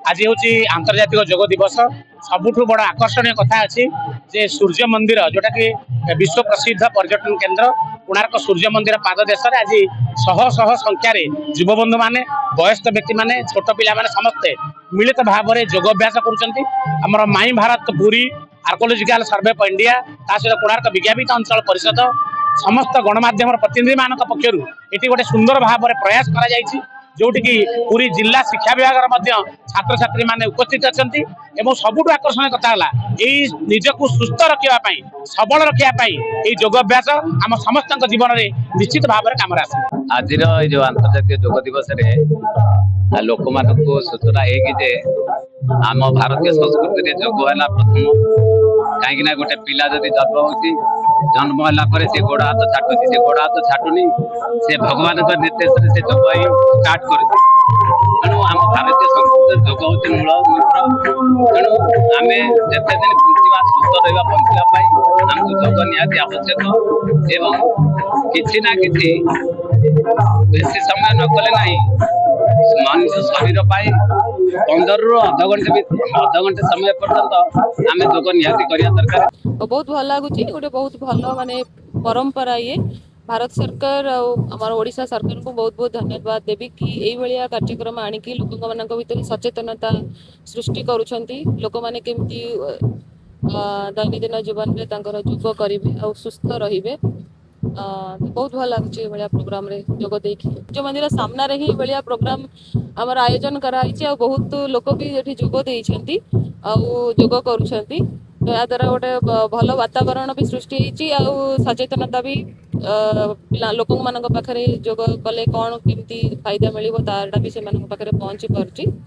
आज हूँ आंतर्जातिक जोग दिवस। सबुठ बड़ आकर्षणीय कथा अच्छी जे सूर्य मंदिर जोटा कि विश्व प्रसिद्ध पर्यटन केन्द्र कोणार्क सूर्य मंदिर पाद देश आज शह शह संख्यार युवबंधु माने वयस्क व्यक्ति माने छोट पिला माने समस्ते मिलित भाव में योगाभ्यास कर my Bharat Puri archaeological survey of India सहित कोणार्क विज्ञापित अंचल परिषद समस्त गणमाध्यम प्रतिनिधि मान पक्षर ये गोटे सुंदर भाव में प्रयास कर जोटि की पूरी जिला शिक्षा विभाग छात्र छात्री माने उपस्थित अच्छा सबुठ आकर्षण कथा निजक सुस्थ रखापी सबल रखापी योगाभ्यास आम समस्त जीवन में निश्चित भाव में कम आस। आज जो अंतर्जातीय योग दिवस लोक मान सूचना है आम भारतीय संस्कृति योग है प्रथम कहीं गोटे पिला जदि जन्म है से गोड़ हाथ छाटुची से गोड़ हाथ छाटुनी से भगवान निर्देश से योग ही स्टार्ट कर तेणु आम भारतीय संस्कृति योग हूँ मूल मंत्र। तेणु आम जिते दिन बंचा सुस्थ रहा बंचापी आमको योग निहाती आवश्यक एवं किसी ना कि बेसी समय न कले ना मनुष्य शरीर 15 रु अध घंटे समय पर्यंत आम योग निहाती करने दरकार। बहुत भल लगुच गोटे बहुत भल माने परंपरा ये भारत सरकार आमर ओडिशा सरकार को बहुत बहुत धन्यवाद देवी कि यही भाया कार्यक्रम आणिकी लोक मान भर सचेतनता सृष्टि करुछंती लोक माने केमती दैनंदिन जीवन में योग करेंगे और सुस्थ रे बहुत भल लगुच भाया प्रोग्राम रे योग देखी जो मंदिर सामना रे ही भाया प्रोग्राम आमर आयोजन कराई बहुत लोक भी ये योग देइछंती योग करुछंती या द्वारा गोटे भल वातावरण भी सृष्टि सचेतनता भी लोक मान पाखे योग कले कौन केमती फायदा मिल भी से पहुंची पार्टी।